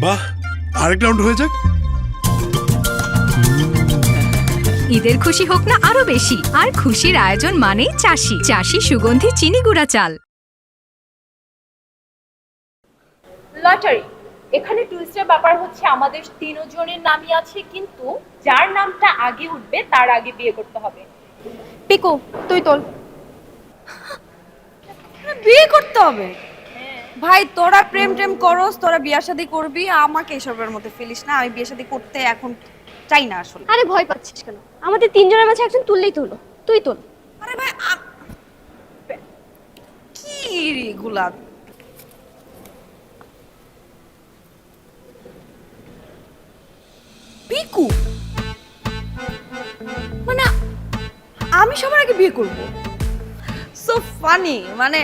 বাহ, আরেক রাউন্ড হয়ে যাক। ঈদের খুশি হোক না আরো বেশি, আর খুশির আয়োজন মানেই চাষি চাষি সুগন্ধি চিনি গুঁড়া চাল। লটারি। এখানে টুইস্টের ব্যাপার হচ্ছে আমাদের তিনজনের নামই আছে, কিন্তু যার নামটা আগে উঠবে তার আগে বিয়ে করতে হবে। পিকু তুই তোল। বিয়ে করতে হবে? ভাই তোরা প্রেম টেম করস, তোরা বিয়ে শাদী করবি, আমাকে এসবের মধ্যে ফেলিস না। আমি বিয়ে শাদী করতে এখন চাই না আসলে। আরে ভয় পাচ্ছিস কেন? আমাদের তিনজনের মাঝে একজন তুললেই তো হলো, তুই তোল। আরে ভাই কি রে গুলা? পিকু মানে আমি সবার আগে বিয়ে করব? So funny. মানে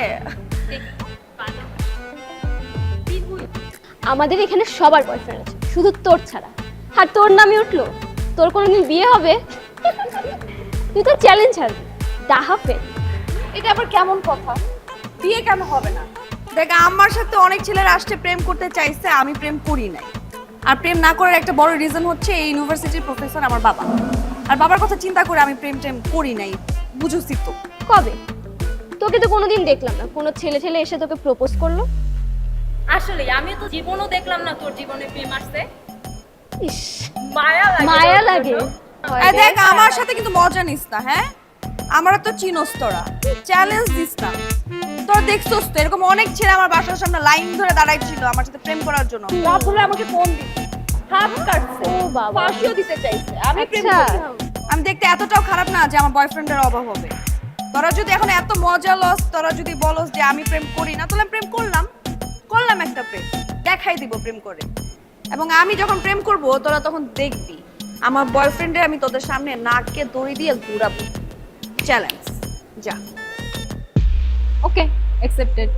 আমাদের এখানে সবার বয়ফ্রেন্ড আছে, শুধু তোর ছাড়া। আর তোর নামই উঠলো, তোর কোনোদিন বিয়ে হবে? তুই তো চ্যালেঞ্জ হারবি, ডাহাফে। এটা আবার কেমন কথা? বিয়ে কেন হবে না? দেখ আমার সাথে অনেক ছেলেরা আসছে প্রেম করতে চাইছে, আমি প্রেম করি নাই। আর প্রেম না করার একটা বড় রিজন হচ্ছে এই ইউনিভার্সিটির প্রফেসর আমার বাবা। আর বাবার কথা চিন্তা করে আমি প্রেম টেম করি নাই, বুঝছিস তো? কবে? তোকে তো কোনোদিন দেখলাম না কোনো ছেলে ছেলে এসে তোকে প্রপোজ করলো। আসলে আমি তো জীবনও দেখলাম না তোর জীবনে প্রেম আসছে। ইস, মায়া মায়া লাগে লাগে। আর দেখ আমার সাথে কিন্তু মজা নিস না, হ্যাঁ? আমরা তো চিনোস, তোরা চ্যালেঞ্জ দিস না। তোরা দেখছোস তো এরকম অনেক ছেলে আমার বাসার সামনে লাইন ধরে দাঁড়াইছিল আমার সাথে প্রেম করার জন্য। সবগুলো আমাকে ফোন দিচ্ছে, হাত কাটছে, ও বাবা, ফাঁসিও দিতে চাইছে। আমি প্রেম আচ্ছা। করি। আমি দেখতে এতটাও খারাপ না যে আমার বয়ফ্রেন্ডের অভাব হবে। তোরা যদি এখন এত মজা লস, তোরা যদি বলস যে আমি প্রেম করি না, তাহলে আমি প্রেম করলাম একটা প্রেম দেখাই দিব প্রেম করে। এবং আমি যখন প্রেম করব তোরা তখন দেখবি আমার বয়ফ্রেন্ডে আমি তোদের সামনে নাককে দড়ি দিয়ে ঘুরাবো। চ্যালেঞ্জ, যা। ওকে, অ্যাকসেপ্টেড।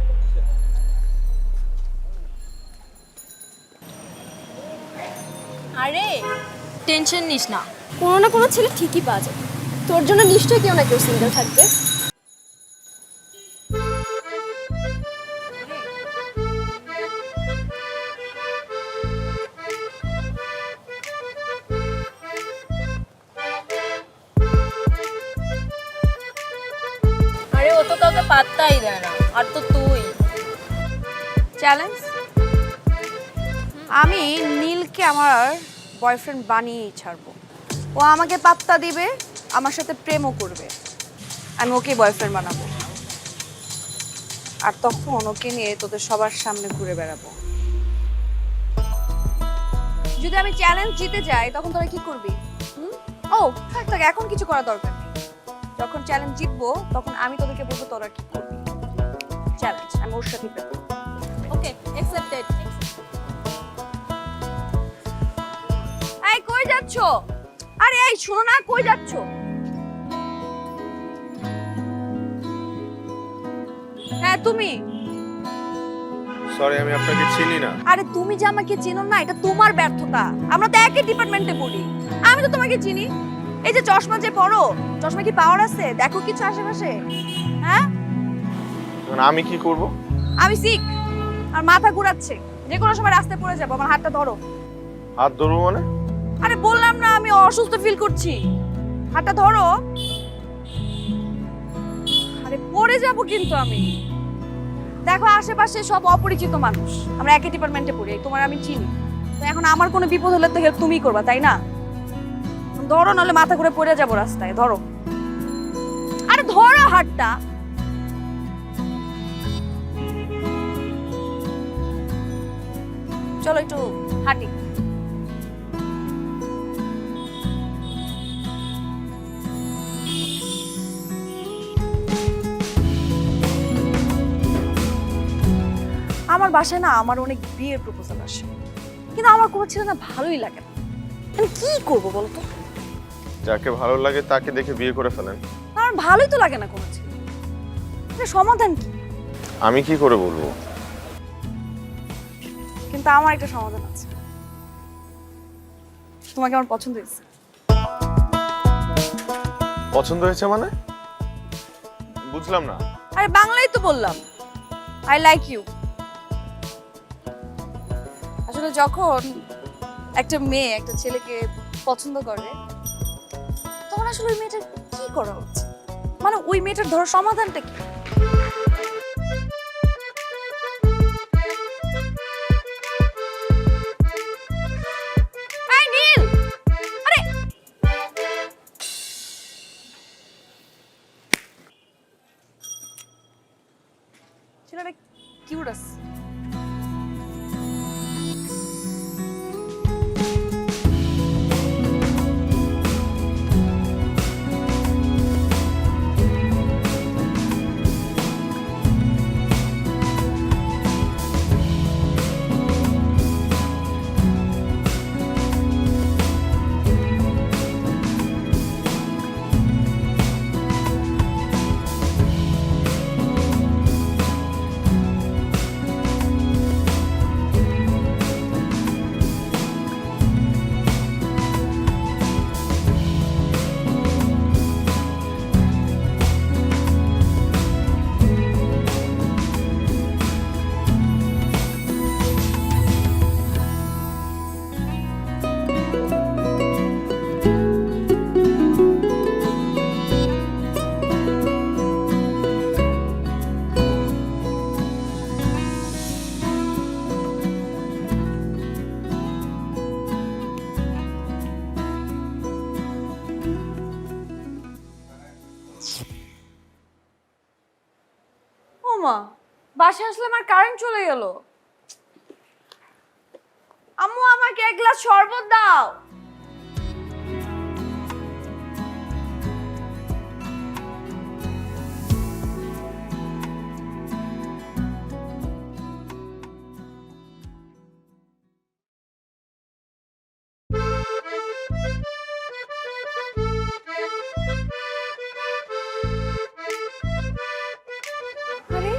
আরে টেনশন নিস না, কোনো না কোনো ছেলে ঠিকই পাওয়া যাবে। তোর জন্য নিশ্চয়ই কেউ না কেউ সিঙ্গেল থাকবে। আরে ও তো কাউকে পাত্তাই দেয় না, আর তো তুই। চ্যালেঞ্জ, আমি নীলকে আমার বয়ফ্রেন্ড বানিয়েই ছাড়বো। ও আমাকে পাত্তা দিবে, আমার সাথে প্রেমও করবে, আমি ওকে বয়ফ্রেন্ড বানাবো। আর তখন ওকে নিয়ে তোদের সবার সামনে ঘুরে বেড়াবো। যদি আমি চ্যালেঞ্জ জিতে যাই তখন তোরা কি করবি? ও থাক থাক, এখন কিছু করার দরকার নেই। যখন চ্যালেঞ্জ জিতবো তখন আমি তোদেরকে বলবো তোরা কি করবি। চ্যালেঞ্জ, আমি ওর সাথে প্রেম করবো। ওকে, অ্যাকসেপ্টেড। এই কই যাচ্ছ? আরে এই শোনো না, কই যাচ্ছ? হ্যাঁ তুমি। সরি, আমি আপনাকে চিনি না। আরে তুমি যে আমাকে চেনো না এটা তোমার ব্যর্থতা। আমরা তো একই ডিপার্টমেন্টে পড়ি, আমি তো তোমাকে চিনি। এই যে চশমা যে পরো, চশমা কি পাওয়ার আছে? দেখো কিছু আশেপাশে? হ্যাঁ, এখন আমি কি করব? আমি সিক আর মাথা ঘুরাচ্ছে, যে কোনো সময় রাস্তায় পড়ে যাবো। আমার হাতটা ধরো। হাত ধরবো মানে? আরে বললাম না আমি অসুস্থ ফিল করছি, হাতটা ধরো। আরে পড়ে যাব কিন্তু আমি। দেখো আশেপাশে সব অপরিচিত মানুষ, আমরা একই ডিপার্টমেন্টে পড়ি, তোমার আমি চিনি। তো এখন আমার কোনো বিপদ হলে তো হেল্প তুমিই করবা, তাই না? ধরো, নাহলে মাথা ঘুরে পড়ে যাবো রাস্তায়। ধরো, আরে ধরো হাতটা। চলো একটু হাঁটি। আমার বাসায় না আমার অনেক বিয়ের প্রপোজাল আসে, কিন্তু আমার কোনো ছেলে না ভালোই লাগে না। আমি কি করবো বলতো? যাকে ভালো লাগে তাকে দেখে বিয়ে করে ফেলেন। আমার ভালোই তো লাগে না কোনো ছেলে। এটা সমাধান কি? আমি কি করে বলবো? কিন্তু আমার একটা সমাধান আছে। তোমাকে আমার পছন্দ হয়েছে। পছন্দ হয়েছে মানে? বুঝলাম না। আরে বাংলায় তো বললাম, আই লাইক ইউ। আসলে আসলে যখন একটা মেয়ে একটা ছেলেকে পছন্দ করে তখন আসলে ওই মেয়েটার কি করা উচিত, মানে ওই মেয়েটার ধরো সমাধানটা কি? এই নীল, আরে ছেলেটা কিউট আছে। মা, বাসায় আসলাম আর কারেন্ট চলে গেল। আম্মু আমাকে এক গ্লাস শরবত দাও। আরে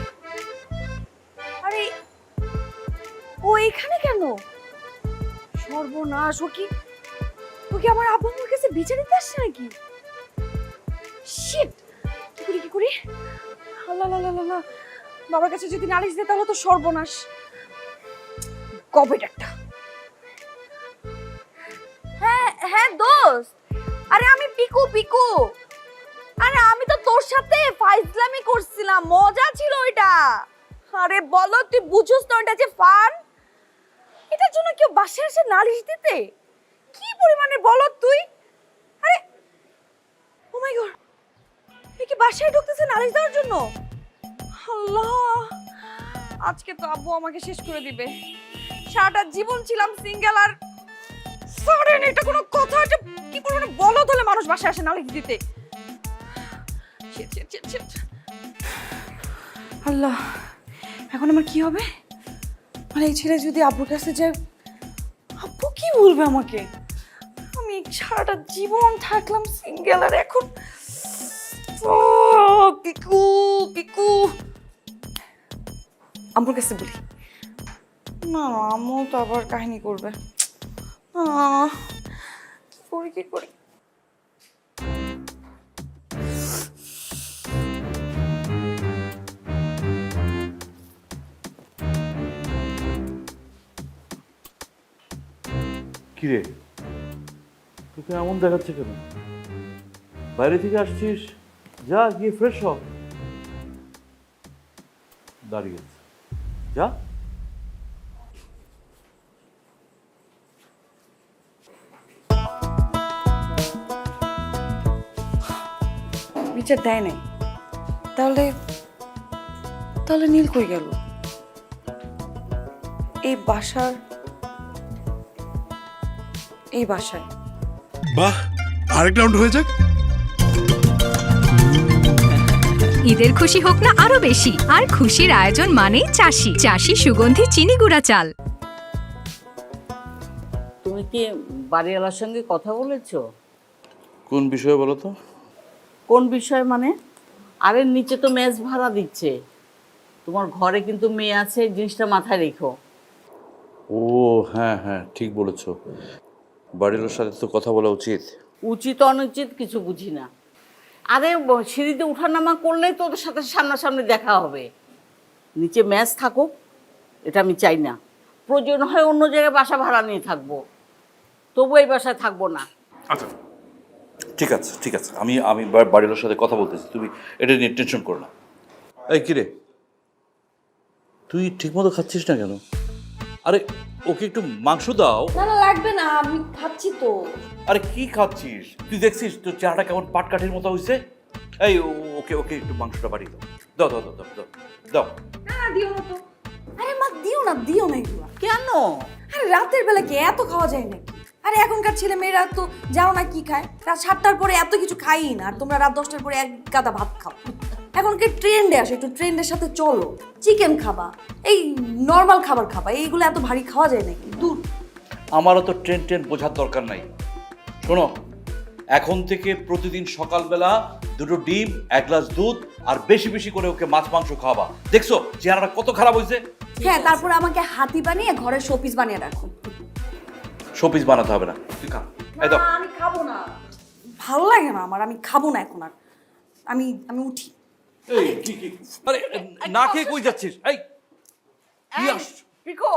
আরে ও এখানে কেন? সর্বনাশ, ও কি আমার আব্বু আম্মুর কাছে বিচার দিতে আসছে নাকি? শিট, কি করি? আল্লাহ লা লা লা লা, বাবার কাছে যদি নালিশ দেয় তাহলে তো সর্বনাশ। কবে একটা হ্যাঁ দোস্ত, আরে আমি পিকু। আরে আমি তো তোর সাথে ফাইজলামি করছিলাম, মজা ছিল ওইটা। আরে বলো, তুই বুঝছিস তো এটা যে ফান? এটার জন্য কেউ বাসায় এসে নালিশ দিতে? কি পরিমাণে বলো তুই? আরে ও মাই গড, এ কি বাসায় ঢুকতেছে নালিশ দেওয়ার জন্য? আল্লাহ, আজকে তো আব্বু আমাকে শেষ করে দিবে। সারাটা জীবন ছিলাম সিঙ্গেল, আর সারেন এটা কোনো কথা? এটা কি পরিমাণে বলো তাহলে মানুষ বাসায় আসে নালিশ দিতে? শিট। আল্লাহ, এখন আমার কি হবে? মানে এই ছেলে যদি আব্বুর কাছে যায়, আব্বু কি বলবে আমাকে? আমি সারাটা জীবন থাকলাম সিঙ্গেল, আর এখন পিকু আব্বুর কাছে বলি না, আম্মু তো আবার কাহিনী করবে। কি করি? কিরে, তোকে এমন দেখাচ্ছে কেন? বাইরে থেকে আসছিস, যা গিয়ে ফ্রেশ হ। দাঁড়িয়ে আছে, যা। বিচার দেয় নাই, তাহলে নীল কই গেল? এই বাসায় বাহ, আরেক রাউন্ড হয়ে যাক। ঈদের খুশি হোক না আরো বেশি, আর খুশির আয়োজন মানেই চাষি সুগন্ধি চিনি গুঁড়া চাল। তুমি কি বাড়িওয়ালার সঙ্গে কথা বলেছো? কোন বিষয়ে বলো তো? কোন বিষয় মানে? আরে নিচে তো মেস ভাড়া দিচ্ছে, তোমার ঘরে কিন্তু মেয়ে আছে, জিনিসটা মাথায় রেখো। ও হ্যাঁ, ঠিক বলেছো। বাড়ির সাথে তো কথা বলা উচিত। উচিত অনুচিত কিছু বুঝি না। আরে সিঁড়িতে উঠানামা করলেই তো ওদের সাথে সামনাসামনি দেখা হবে। নিচে ম্যাচ থাকুক, এটা আমি চাই না। প্রয়োজন হয় অন্য জায়গায় বাসা ভাড়া নিয়ে থাকবো, তবু এই বাসায় থাকবো না। আচ্ছা ঠিক আছে ঠিক আছে, আমি আমি বাড়ির লোকের সাথে কথা বলতেছি, তুমি এটা নিয়ে টেনশন করো না। এই কিরে, তুই ঠিকমতো খাচ্ছিস না কেন? আরে ওকে একটু মাংস দাও। না না লাগবে না, আমি খাচ্ছি তো। আরে কি খাচ্ছিস? তুই দেখছিস তোর চেহারাটা কেমন পাটকাঠির মতো হয়েছে? এই ওকে ওকে একটু মাংসটা বাড়িয়ে দাও, দাও দাও দাও দাও দাও। না না দিও না তো। আরে মা দিও না এগুলো। কেন? আরে রাতের বেলা কি এত খাওয়া যায় নাকি? আরে এখনকার ছেলে মেয়েরা তো জানো না কি খায়, রাত 7টার পরে এত কিছু খাই না, আর তোমরা রাত 10টার পরে এক গাদা ভাত খাও। এখনকার ট্রেন্ডে আসো, একটু ট্রেন্ডের সাথে চলো। চিকেন খাবা, এই নর্মাল খাবার খাবা, এইগুলো এত ভারী খাওয়া যায় নাকি? দূর। আমারও তো ট্রেন বোঝার দরকার নাই। শোনো, এখন থেকে প্রতিদিন সকালবেলা 2টো ডিম, 1 গ্লাস দুধ আর বেশি বেশি করে ওকে মাছ মাংস খাওয়াবা। দেখছো চেহারাটা কত খারাপ হয়েছে? হ্যাঁ, তারপরে আমাকে হাতি বানিয়ে ঘরে শোপিস বানিয়ে রাখো। শোপিস বানাতে হবে না, তুই খা। এই দাও। আমি খাবো না, ভালো লাগে না আমার, আমি খাবো না এখন আর। আমি উঠি। এই কি আরে না খেয়ে কই যাচ্ছিস? এই কি আস পিকো,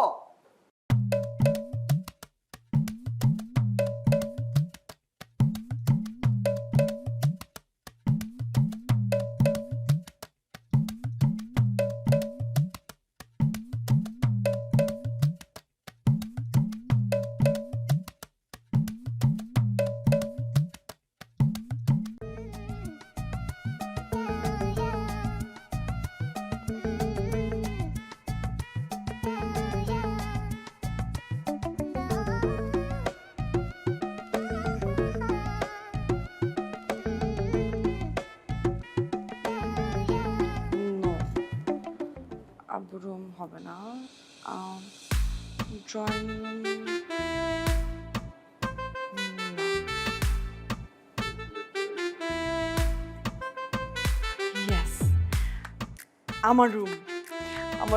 রুম হবে না, ড্রয়িং রুম। ইয়েস, আমার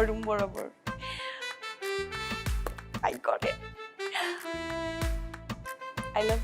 রুম বরাবর। I got it, I love.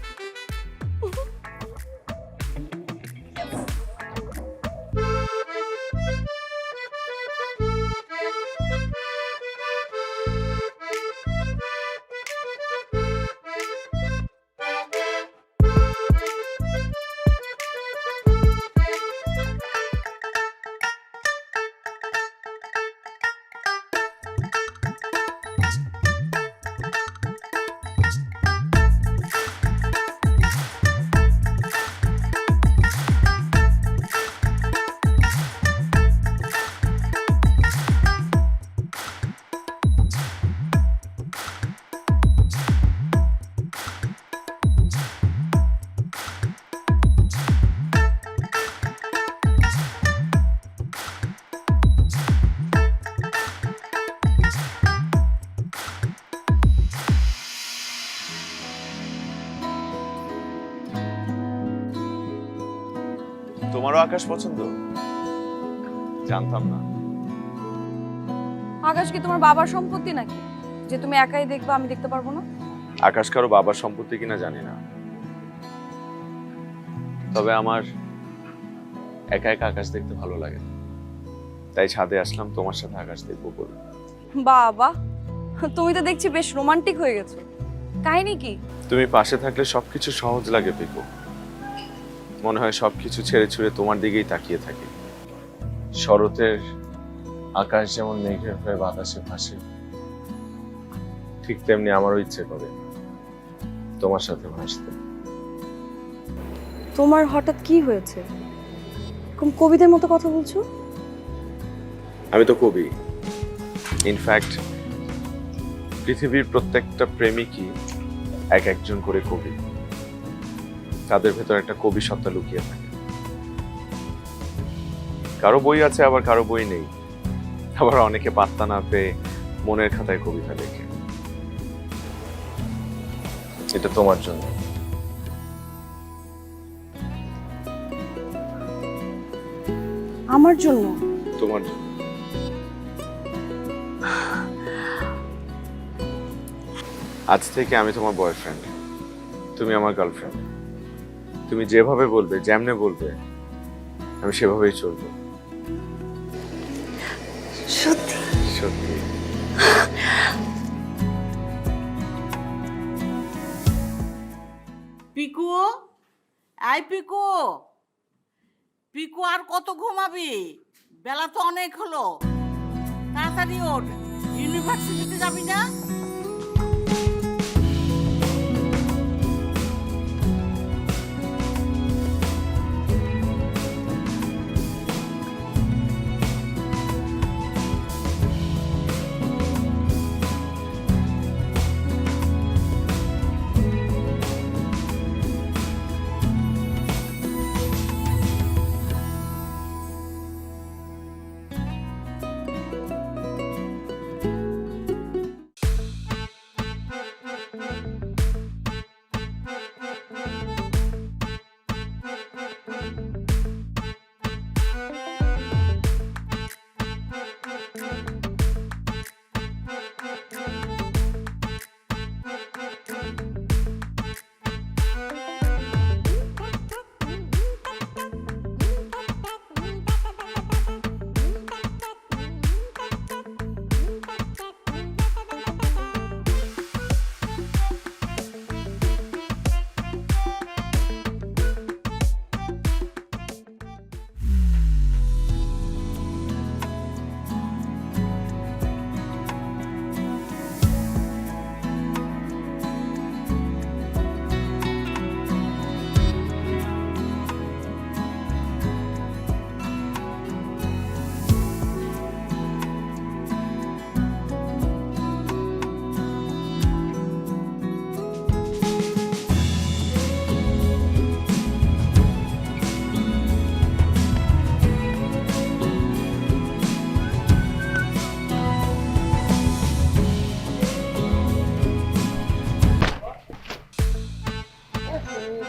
তোমারও আকাশ পছন্দ? জানতাম না। আকাশ কি তোমার বাবার সম্পত্তি নাকি যে তুমি একাই দেখবে, আমি দেখতে পারবো না? আকাশ কারো বাবার সম্পত্তি কিনা জানি না, তবে আমার একা একা আকাশ দেখতে ভালো লাগে, তাই ছাদে আসলাম তোমার সাথে আকাশ দেখবো বলে। বাবা, তুমি তো দেখছি বেশ রোমান্টিক হয়ে গেছো। কাহিনী কি? তুমি পাশে থাকলে সবকিছু সহজ লাগে পিকু, মনে হয় সবকিছু ছেড়ে ছুড়ে তোমার দিকেই তাকিয়ে থাকি। শরতের আকাশ যেমন মেঘের হয়ে বাতাসে ভাসে, ঠিক তেমনি আমারও ইচ্ছে করে তোমার সাথে ভাসতে। তোমার হঠাৎ কি হয়েছে? কোন কবিদের মতো কথা বলছো? আমি তো কবি। ইনফ্যাক্ট পৃথিবীর প্রত্যেকটা প্রেমিকই এক একজন করে কবি, তাদের ভেতর একটা কবি সত্তা লুকিয়ে থাকে। কারো বই আছে, আবার কারো বই নেই, আবার অনেকে পাত্তা না পেয়ে মনের খাতায় কবিতা লেখে। এটা তোমার জন্য। আমার জন্য? তোমার জন্য। আজ থেকে আমি তোমার বয়ফ্রেন্ড, তুমি আমার গার্লফ্রেন্ড। তুমি যেভাবে বলবে, যেমনে বলবে, আমি সেভাবেই চলবো। সত্যি? সত্যি। পিকু, আই পিকু, পিকু আর কত ঘুমাবি? বেলা তো অনেক হলো, তাড়াতাড়ি ওঠ। ইউনিভার্সিটিতে যাবি না?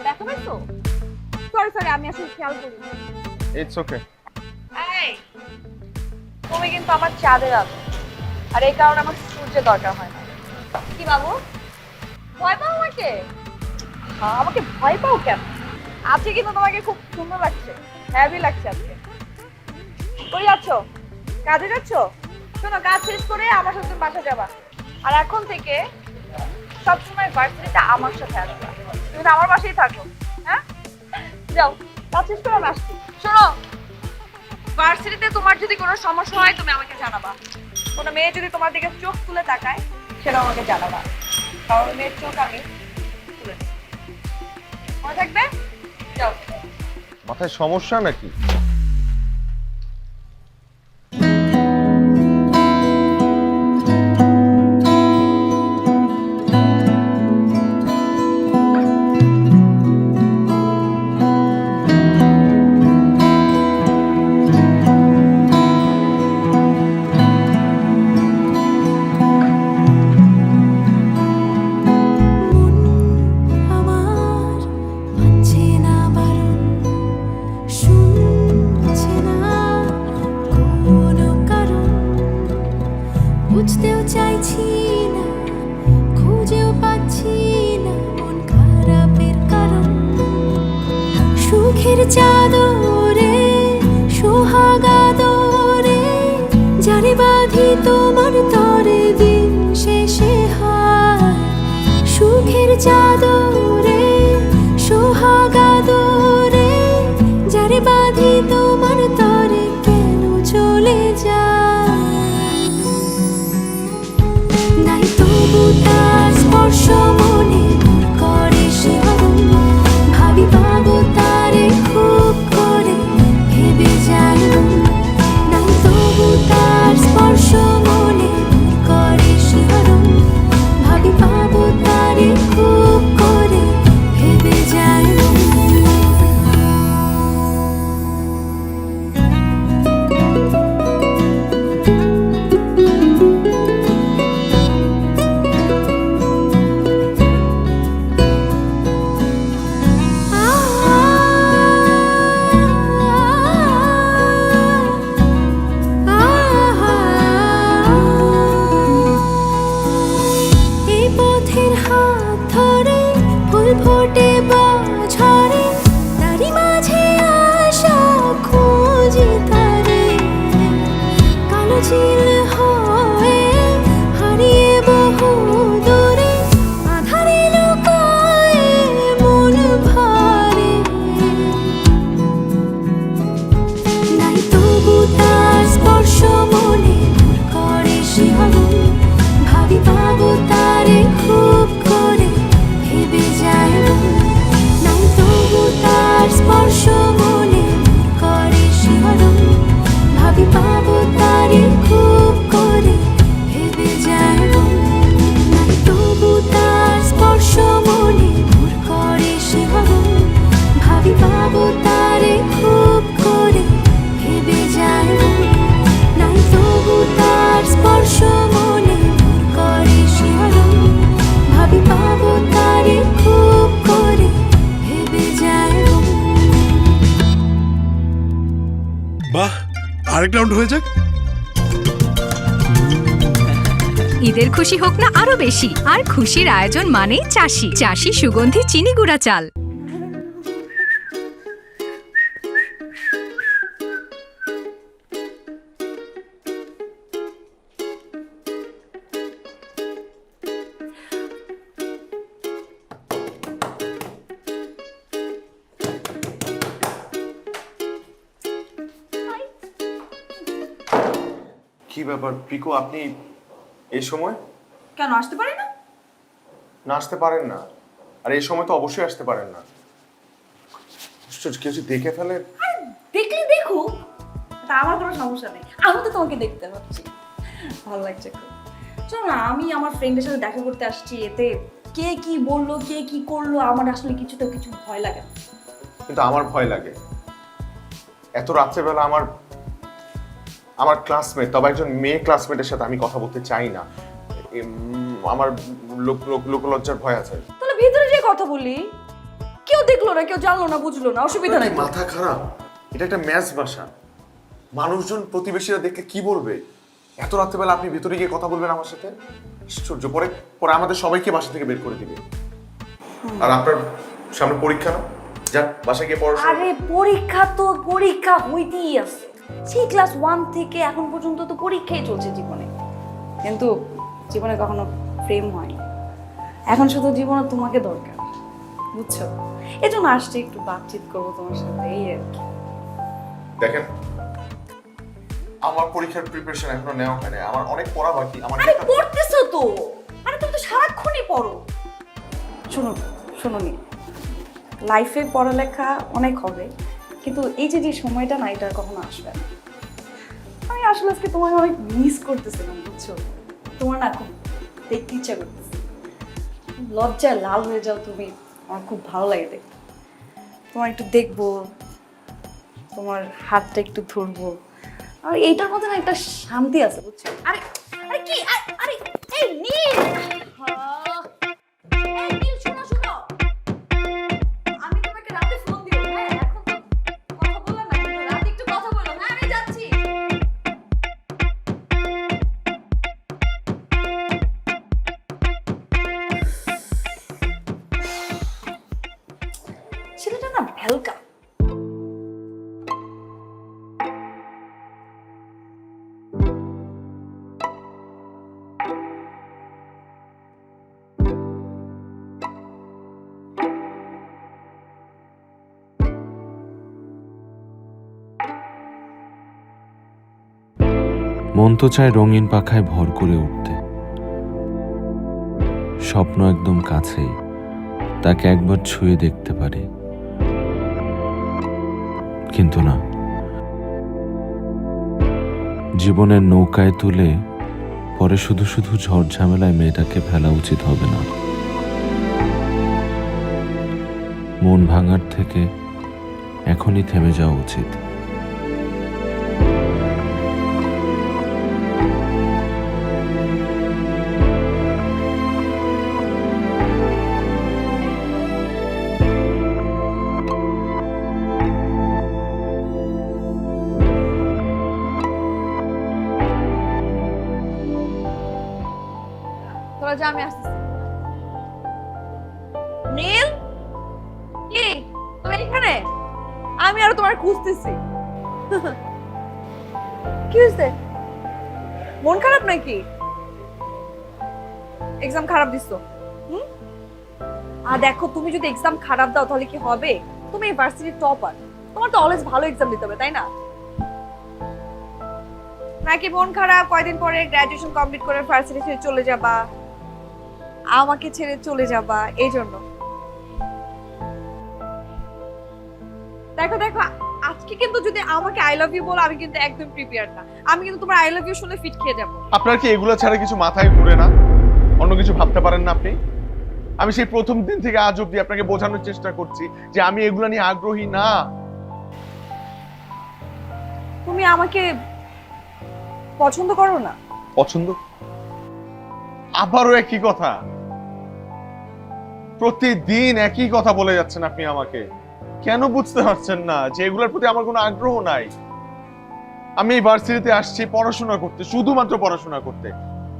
দেখা পাইছো? সরি সরি, আমি আসলে খেয়াল করি। It's okay. এই, তুমি কিন্তু আমার চাঁদের আলো, আর এই কারণে আমার সূর্যের দরকার হয় না। কি বাবু, ভয় পাও আমাকে? আমাকে ভয় পাও কেন? আজকে কিন্তু তোমাকে খুব সুন্দর লাগছে, হ্যাভি লাগছে আজকে। কই যাচ্ছ? কাজে যাচ্ছ? শোনো, কাজ শেষ করে আমার সাথে তুমি বাসা যাবা, আর এখন থেকে সবসময় ভার্সিটিতে আমার সাথে আসবা। তুমি তো আমার বাসায় থাকো, হ্যাঁ? যাও, কাজ শেষ করে আমি আসছি। শোনো, ভার্সিটিতে তোমার যদি কোনো সমস্যা হয় তুমি আমাকে জানাবা। কোনো মেয়ে যদি তোমার দিকে চোখ তুলে তাকায় সেটা আমাকে জানাবা, কারণ মেয়ের চোখ আমি তুলে দিই। মনে থাকবে? যাও। মাথায় সমস্যা নাকি? বুঝতেও চাইছি না, খুঁজেও পাচ্ছি না মন খারাপের কারণ। সুখের চাদরে সোহাগাদরে যারে বাঁধি তোমার তরে দিন শেষে হয়। সুখের চাদরে সোহাগাদরে যারে বাঁধি তোমার তরে কেন চলে যায়? নাই তবু তার স্পর্শ মনে দূর করে শিহরণ। ভাবি পাবো তারে খুব করে, ভেবে যাই নাই তবু তার স্পর্শ মনে দূর করে শিহরণ। ভাবি পাবো তারে খুব করে, ভেবে যাই। আরেক রাউন্ড হয়ে যাক। ঈদের খুশি হোক না আরো বেশি, আর খুশির আয়োজন মানেই চাষি। চাষি সুগন্ধি চিনি গুঁড়া চাল। কি ব্যাপার পিকো, আপনি এই সময়? কেন আসতে পারি না? না আসতে পারেন না? আর এই সময় তো অবশ্যই আসতে পারেন না। কেউ যদি দেখে ফেলে? দেখলে দেখো, তা আমার কোনো সমস্যা নেই, আমি তো তোমাকে দেখতে পাচ্ছি। ভালো লাগছে খুব। চলো না, আমি আমার ফ্রেন্ডের সাথে দেখা করতে আসছি, এতে কে কি বললো কে কি করলো আমার আসলে কিছু ভয় লাগে না। কিন্তু আমার ভয় লাগে। এত রাত্রেবেলা আমার ক্লাসমেট, তবে একজন মেয়ে ক্লাসমেটের সাথে আমি কথা বলতে চাই না। আমার লোকলজ্জার ভয় আছে। তাহলে ভিতরে যে কথা বলি, কেউ দেখলো না, কেউ জানলো না, বুঝলো না, অসুবিধা নেই। মাথা খারাপ? এটা একটা ম্যাচ বাসা, মানুষজন প্রতিবেশীরা দেখলে কি বলবে? এত রাত্রেবেলা আপনি ভিতরে গিয়ে কথা বলবেন আমার সাথে? আশ্চর্য। পরে আমাদের সবাইকে বাসা থেকে বের করে দিবে। আর আপনার সামনে পরীক্ষা না, যান বাসায় গিয়ে পড়াশোনা। আরে পরীক্ষা হইতেই আছে, সেই ক্লাস 1 থেকে এখন পর্যন্ত তো পরীক্ষাই চলছে জীবনে। কিন্তু জীবনে কখনো প্রেম হয়নি, এখন শুধু জীবনে তোমাকে দরকার, বুঝছো? এজন্য আসছি, একটু বাতচিত করবো তোমার সাথে, এই আর কি। দেখেন, আমার পরীক্ষার প্রিপারেশন এখনো নেওয়া হয়নি, আমার অনেক পড়া বাকি। আরে পড়তেছো তো, আরে তুমি তো সারাক্ষণই পড়ো। শোনো নি, লাইফে পড়ালেখা অনেক হবে, কিন্তু এই যে সময়টা না, এটা কখনো আসবে না। আমি আসলে আজকে তোমাকে অনেক মিস করতেছিলাম, বুঝছো? তোমার না খুব দেখতে ইচ্ছা করতেছে, লজ্জায় লাল হয়ে যাও তুমি, আমার খুব ভালো লাগে দেখতে। তোমার একটু দেখবো, তোমার হাতটা একটু ধরবো, আর এইটার মধ্যে না একটা শান্তি আছে, বুঝছো? আরে আরে কি, আরে এই নীল, এই নীল, শোনো, আমি তোমাকে রাতে ফোন দিব। হ্যাঁ, এখন তো কথা বললাম না, কিন্তু রাতে একটু কথা বলো। হ্যাঁ, আমি যাচ্ছি। ছেলেটা না ভেলকা। মন তো চায় রঙিন পাখায় ভর করে উঠতে, স্বপ্ন একদম কাছেই, তাকে একবার ছুঁয়ে দেখতে পারে। কিন্তু না, জীবনের নৌকায় তুলে পরে শুধু ঝড় ঝামেলায় মেয়েটাকে ফেলা উচিত হবে না। মন ভাঙার থেকে এখনই থেমে যাওয়া উচিত। তোরা যা, আমি আসতেছি। নীল, কি তুমি এখানে? আমি আর তোমার খুঁজতেছি। কি হয়েছে? মন খারাপ নাকি? এক্সাম খারাপ দিছো? আর দেখো, তুমি যদি এক্সাম খারাপ দাও তাহলে কি হবে? তুমি ইউনিভার্সিটির টপার, তোমার তো অলওয়েজ ভালো এক্সাম দিতে হবে, তাই না? নাকি মন খারাপ, কয়দিন পরে গ্রাজুয়েশন কমপ্লিট করে ভার্সিটি ছেড়ে চলে যাবা, আমাকে ছেড়ে চলে যাবা, এই জন্য? দেখো, আজকে কিন্তু যদি আমাকে আই লাভ ইউ বলো, আমি কিন্তু একদম প্রিপেয়ার না। আমি কিন্তু তোমার আই লাভ ইউ শুনে ফিট খেয়ে যাবো। আপনার কি এগুলো ছাড়া কিছু মাথায় ঘুরে না? অন্য কিছু ভাবতে পারেন না আপনি? আমি সেই প্রথম দিন থেকে আজ অব্দি আপনাকে বোঝানোর চেষ্টা করছি যে আমি এগুলো নিয়ে আগ্রহী না। তুমি আমাকে পছন্দ করো না? পছন্দ? আবারও একই কথা, প্রতিদিন একই কথা বলে যাচ্ছেন আপনি আমাকে। কেন বুঝতে পারছেন না যে এগুলোর প্রতি আমার কোনো আগ্রহ নাই? আমি এই ভার্সিটিতে আসছি পড়াশোনা করতে, শুধুমাত্র পড়াশোনা করতে।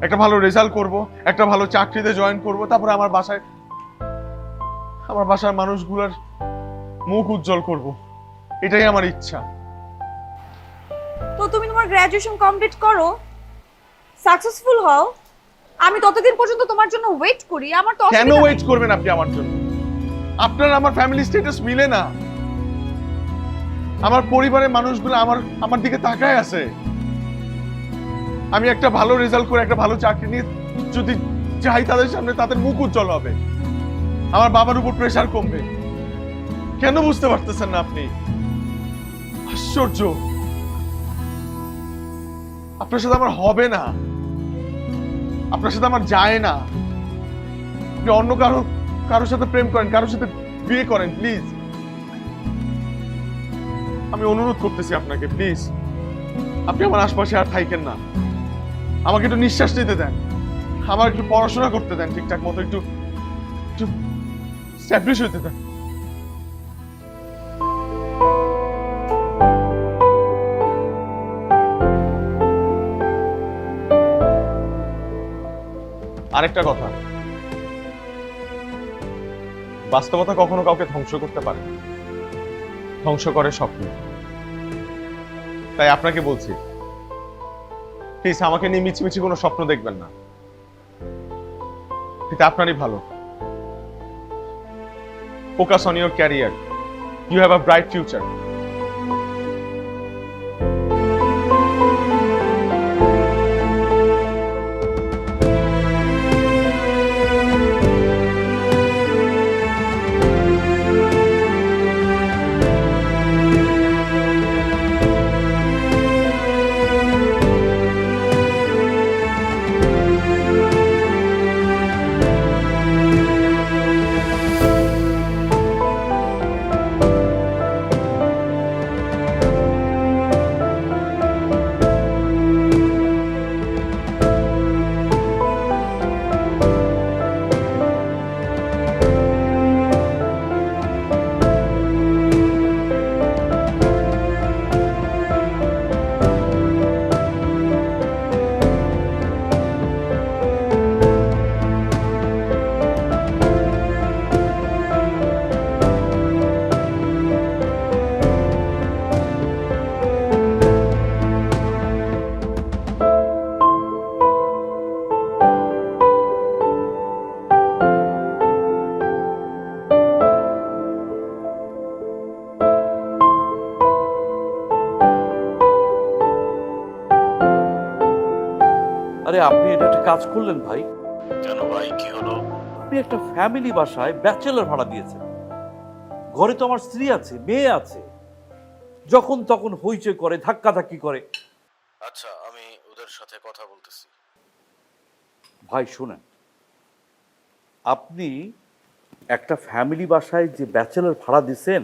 একটা ভালো রেজাল্ট করব, একটা ভালো চাকরিতে জয়েন করব, তারপরে আমার বাসার মানুষগুলোর মুখ উজ্জ্বল করব। এটাই আমার ইচ্ছা। তো তুমি তোমার গ্র্যাজুয়েশন কমপ্লিট করো, সাকসেসফুল হও, আমি ততদিন পর্যন্ত তোমার জন্য ওয়েট করি। আমার তো কেন অসুবিধা নেই। ওয়েট করবেন আপনি আমার জন্য? আপনার আমার ফ্যামিলি স্ট্যাটাস মিলে না। আমার পরিবারের মানুষগুলো আমার দিকে তাকায় আছে। আমি একটা ভালো রেজাল্ট করে একটা ভালো চাকরি নিয়ে যদি যাই তাদের সামনে, তাদের মুখ উজ্জ্বল হবে, আমার বাবার উপর প্রেসার কমবে। কেন বুঝতে পারতেছেন না আপনি? আশ্চর্য, আপনার সাথে আমার হবে না, আপনার সাথে আমার যায় না। আপনি অন্য কারোর সাথে প্রেম করেন, কারোর সাথে বিয়ে করেন, প্লিজ। আমি অনুরোধ করতেছি আপনাকে, প্লিজ আপনি আমার আশপাশে আর থাকেন না। আমাকে একটু নিঃশ্বাস নিতে দেন, আমার একটু পড়াশোনা করতে দেন ঠিকঠাক মতো, একটু স্ট্যাবলিশ হতে দেন। আরেকটা কথা, বাস্তবতা কখনো কাউকে ধ্বংস করতে পারে, ধ্বংস করে স্বপ্ন। তাই আপনাকে বলছি, প্লিজ আমাকে নিয়ে মিছিমিছি কোনো স্বপ্ন দেখবেন না। এটা আপনারই ভালো। Focus on your career, you have a bright future. আরে আপনি এটা একটা কাজ করলেন ভাই। কেন ভাই, কি হলো? আপনি একটা ফ্যামিলি বাসায় ব্যাচেলর ভাড়া দিয়েছেন। ঘরে তো আমার স্ত্রী আছে, মেয়ে আছে, যখন তখন হইচই করে, ধাক্কাধাক্কি করে। আচ্ছা, আমি ওদের সাথে কথা বলতেছি। ভাই শুনেন, আপনি একটা ফ্যামিলি বাসায় যে ব্যাচেলর ভাড়া দিচ্ছেন,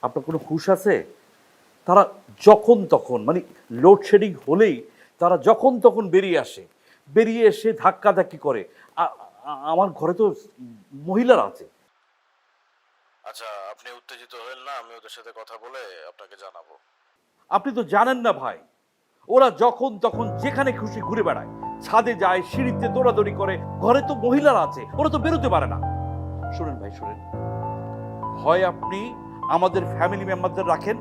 আপনার কোনো হুঁশ আছে? তারা যখন তখন, মানে লোডশেডিং হলেই তারা যখন তখন বেরিয়ে এসে ধাক্কাধাক্কি করে। আমার ঘরে তো মহিলারা আছে। আচ্ছা, আপনি উত্তেজিত হবেন না, আমি ওদের সাথে কথা বলে আপনাকে জানাবো। আপনি তো জানেন না ভাই, ওরা যখন তখন যেখানে খুশি ঘুরে বেড়ায়, ছাদে যায়, সিঁড়িতে দৌড়াদৌড়ি করে। ঘরে তো মহিলারা আছে, ওরা তো বেরোতে পারে না। শুনেন ভাই, শুনেন, হয় আপনি আমাদের ফ্যামিলি মেম্বারদের রাখেন,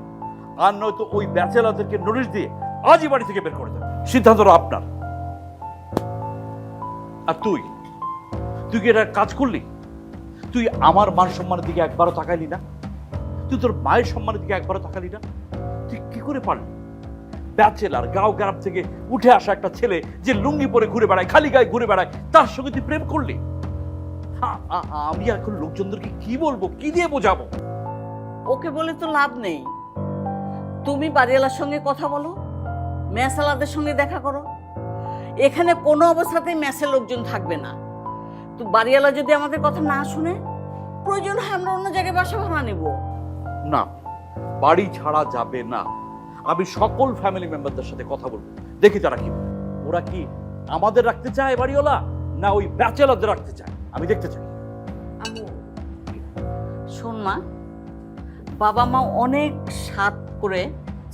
আর নয়তো ওই ব্যাচেলারদেরকে নোটিশ দিয়ে আজই বাড়ি থেকে বের করে দেন। সিদ্ধান্তটা আপনার। আর তুই কি এটা কাজ করলি? তুই আমার মান সম্মানের দিকে একবারও তাকাইলি না? তুই তোর মায়ের সম্মানের দিকে একবারও তাকালি না? তুই কি করে পারলি? ব্যাচেলার, গাঁও গ্রাম থেকে উঠে আসা একটা ছেলে যে লুঙ্গি পরে ঘুরে বেড়ায়, খালি গায়ে ঘুরে বেড়ায়, তার সঙ্গে তুই প্রেম করলি? আমি এখন লোকজনদেরকে কি বলবো, কি দিয়ে বোঝাবো? ওকে বলে তো লাভ নেই। তুমি বাড়িওয়ালার সঙ্গে কথা বলো, মেসালাদের সঙ্গে দেখা করো। এখানে কোনো অবস্থাতেই মেসের লোকজন থাকবে না। তো বাড়িওয়ালা যদি আমাদের কথা না শুনে, প্রয়োজন হয় আমরা অন্য জায়গায় বাসা ভাড়া নেব। না, বাড়ি ছাড়া যাবে না। আমি সকল ফ্যামিলি মেম্বারদের সাথে কথা বলবো, দেখি তারা কি বলে। ওরা কি আমাদের রাখতে চায় বাড়িওয়ালা, না ওই ব্যাচেলারদের রাখতে চায়? আমি দেখতে চাই। শোন মা, বাবা মা অনেক স্বাদ করে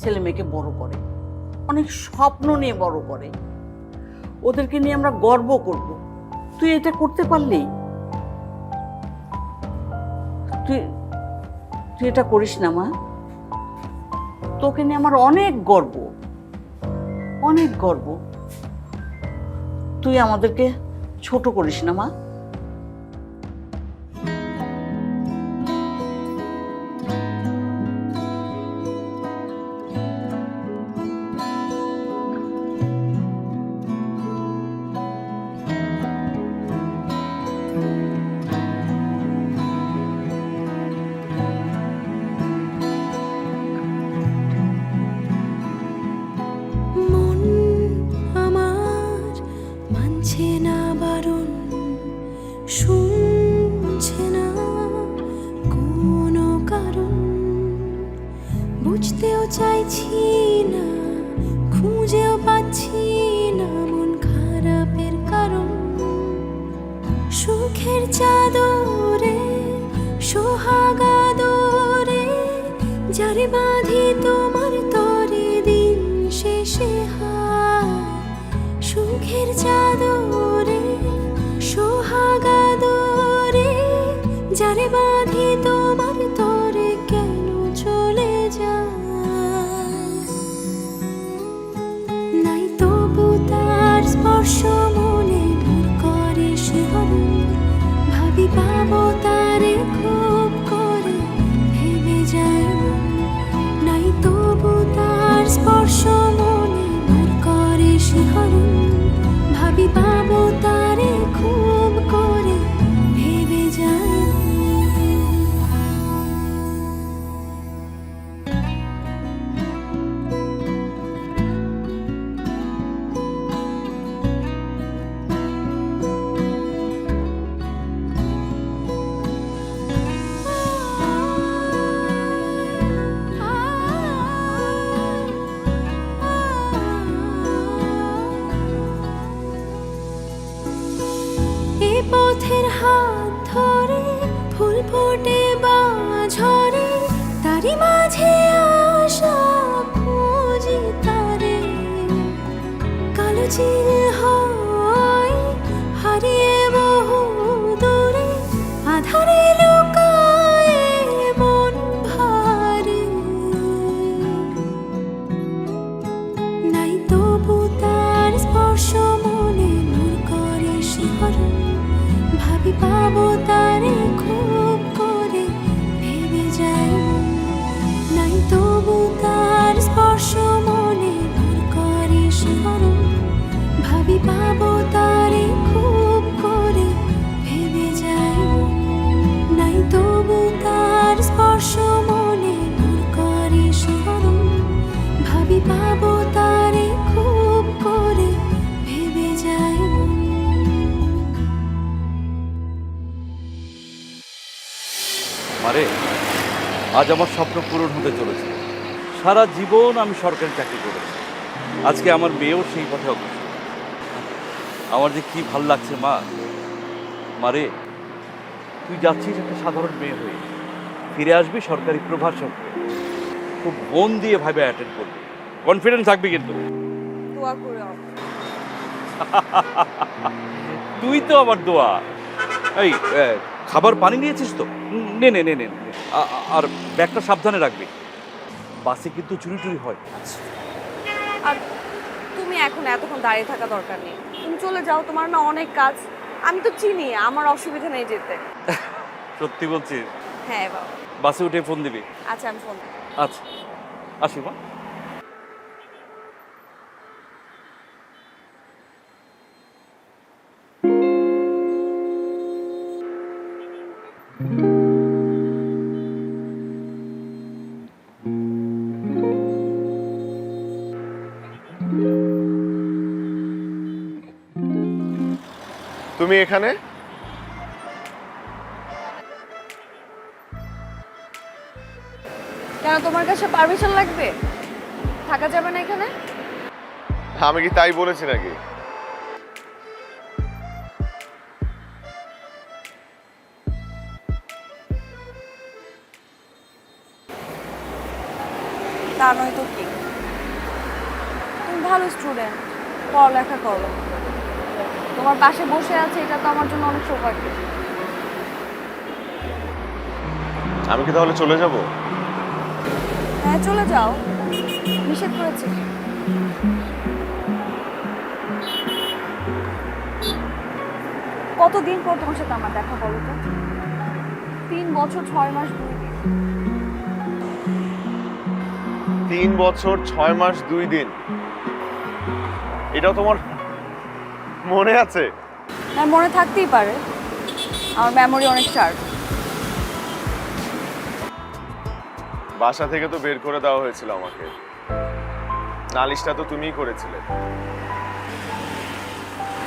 ছেলে মেয়েকে বড় করে, অনেক স্বপ্ন নিয়ে বড় করে। ওদেরকে নিয়ে আমরা গর্ব করব। তুই এটা করতে পারলি? তুই তুই এটা করিস না মা। তোকে নিয়ে আমার অনেক গর্ব, অনেক গর্ব। তুই আমাদেরকে ছোট করিস না মা। মন আমার মানছে না বারণ, শুনছে না কোনো কারণ, বুঝতেও চাইছি না, খুঁজেও পাচ্ছি না মন খারাপের কারণ। সুখের চাদরে সোহাগাদরে যারে বাঁধি তোমার তরে দিন শেষে হায়। সুখের চাদরে সোহাগাদরে যারে বাঁধি তোমার তরে কেন চলে যায়? নাই তবু তার স্পর্শ মনে ভর করে শিহরণ, ভাবি পাবো তারে খুব করে ভেবে যায় মন। নাই তবু তার স্পর্শ মনে ভর করে শিহরণ, ভাবি পাবো তারে খুব করে ভেবে যায় এ পথের হাত ধরে ফুল ফোটে বা ঝরে, তারি মাঝে আশা খুঁজি তারে। কালো চিল হয় হারিয়ে বহু দূরে, আধারে লুকায় মন ভারে। নাই তবু তার স্পর্শ মনে মোর করে শিহরণ, ভাবি পাবো তারে খুব করে ভেবে যায় মন। নাই তবু তার স্পর্শ মনে মোর করে শিহরণ, ভাবি পাবো তারে খুব করে ভেবে যায় মন। নাই তবু তার স্পর্শ মনে মোর করে শিহরণ, ভাবি পাবো তারে খুব করে ভেবে যায় মন। মারে, আজ আমার স্বপ্ন পূরণ হতে চলেছে। সারা জীবন আমি সরকারি চাকরি করেছি, আজকে আমার মেয়েও সেই পথে অগ্রসর। আমার যে কি ভাল লাগছে মা। মারে, তুই যাচ্ছিস একটা সাধারণ মেয়ে হয়ে, ফিরে আসবি সরকারি প্রভাষক হয়ে। খুব মন দিয়ে ভাবে অ্যাটেন্ড করবি, কনফিডেন্স থাকবি কিন্তু। দোয়া করে তুই তো আমার দোয়া। এই খাবার পানি নিয়েছিস তো? নে নে নে নে। আর ব্যাগটা সাবধানে রাখবি, বাসে কিন্তু চুরি টুরি হয়। আর তুমি এখন এতক্ষণ দাঁড়িয়ে থাকা দরকার নেই, তুমি চলে যাও, তোমার না অনেক কাজ। আমি তো চিনি, আমার অসুবিধা নেই যেতে। সত্যি বলছিস? হ্যাঁ বাবা। বাসে উঠে ফোন দিবি? আচ্ছা আমি ফোন দিই। আচ্ছা, আসি মা। তুমি এখানে? কেন, তোমার কাছে পারমিশন লাগবে? থাকা যাবে না এখানে? আমি কি তাই বলেছি নাকি? তা নয় তো কি, তুমি ভালো স্টুডেন্ট, পড়ালেখা করো, তোমার পাশে বসে আছে, এটা তো আমার জন্য অনেক সৌভাগ্য। আমি কি তাহলে চলে যাব? হ্যাঁ চলে যাও, নিষেধ করেছে। কতদিন পর তোমার সাথে আমার দেখা বলো তো? 3 বছর 6 মাস 2 দিন। 3 বছর 6 মাস 2 দিন, এটাও তোমার মনে আছে? হ্যাঁ মনে থাকতেই পারে, আমার মেমোরি অনেক শার্প। বাসা থেকে তো বের করে দেওয়া হয়েছিল আমাকে, নালিশটা তো তুমিই করেছিলে।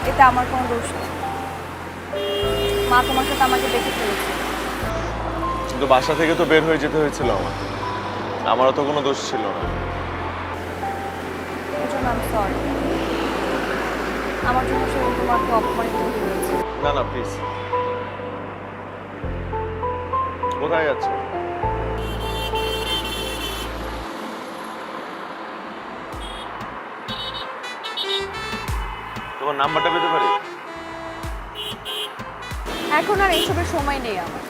এটা আমার কোনো দোষ নেই, মা তোমার সাথে আমাকে দেখে ফেলেছে। কিন্তু বাসা থেকে তো বের হয়ে যেতে হয়েছিল আমাকে, আমারও তো কোনো দোষ ছিল না। এই জন্য আমি সরি, আমার জন্য সেদিন তোমাকে অপমানিত হয়েছে। না না প্লিজ, কোথায় যাচ্ছ? তোমার নাম্বারটা পেতে পারি? এখন আর এইসবের সময় নেই আমার,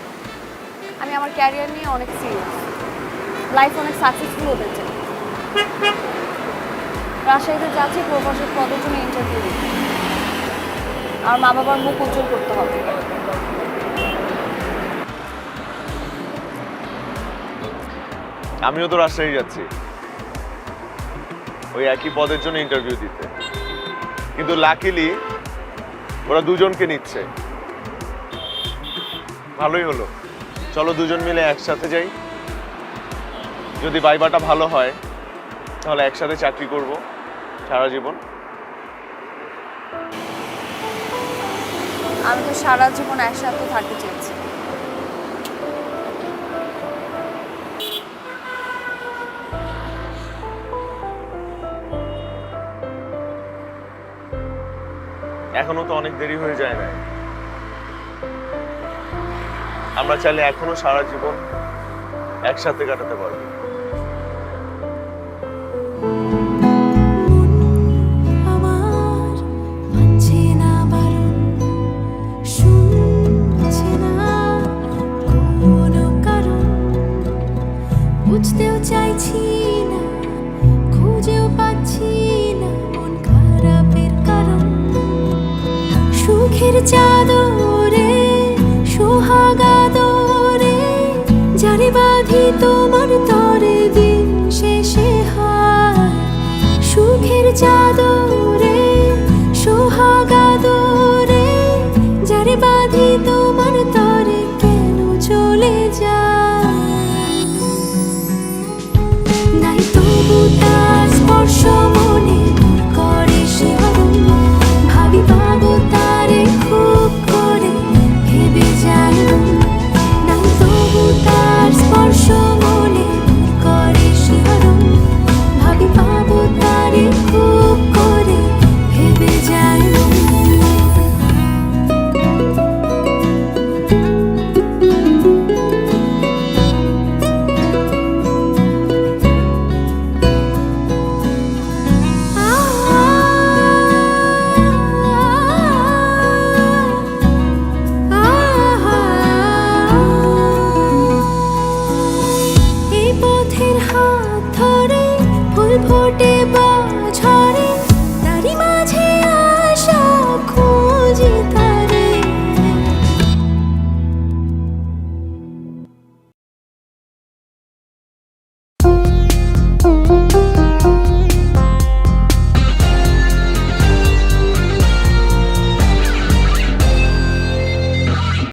আমি আমার ক্যারিয়ার নিয়ে অনেক সিরিয়াস, লাইফ অনেক সাকসেসফুল হতে চাই। রাজশাহীতে যাচ্ছি প্রভাষক পদের জন্য ইন্টারভিউ দিতে, আর মা বাবার মুখ উজ্জ্বল করতে হবে। আমিও তো রাজশাহী যাচ্ছি ওই একই পদের জন্য ইন্টারভিউ দিতে, কিন্তু লাকিলি ওরা দুজনকে নিচ্ছে। ভালোই হলো, চলো দুজন মিলে একসাথে যাই, যদি ভাইবাটা ভালো হয় তাহলে একসাথে চাকরি করব সারা জীবন। আমি তো সারা জীবন একসাথে থাকতে চেয়েছি। এখনো তো অনেক দেরি হয়ে যায় না, আমরা চাইলে এখনো সারা জীবন একসাথে কাটাতে পারবো। আমার মানছে না বারণ, শুনছে না কোনো কারণ, বুঝতেও চাইছি না, খুঁজেও পাচ্ছি না মন খারাপের কারণ। সুখের চাদরে সোহাগাদরে জারি বাঁধি তোমার তরে, দিন শেষে হয় সুখের চাদর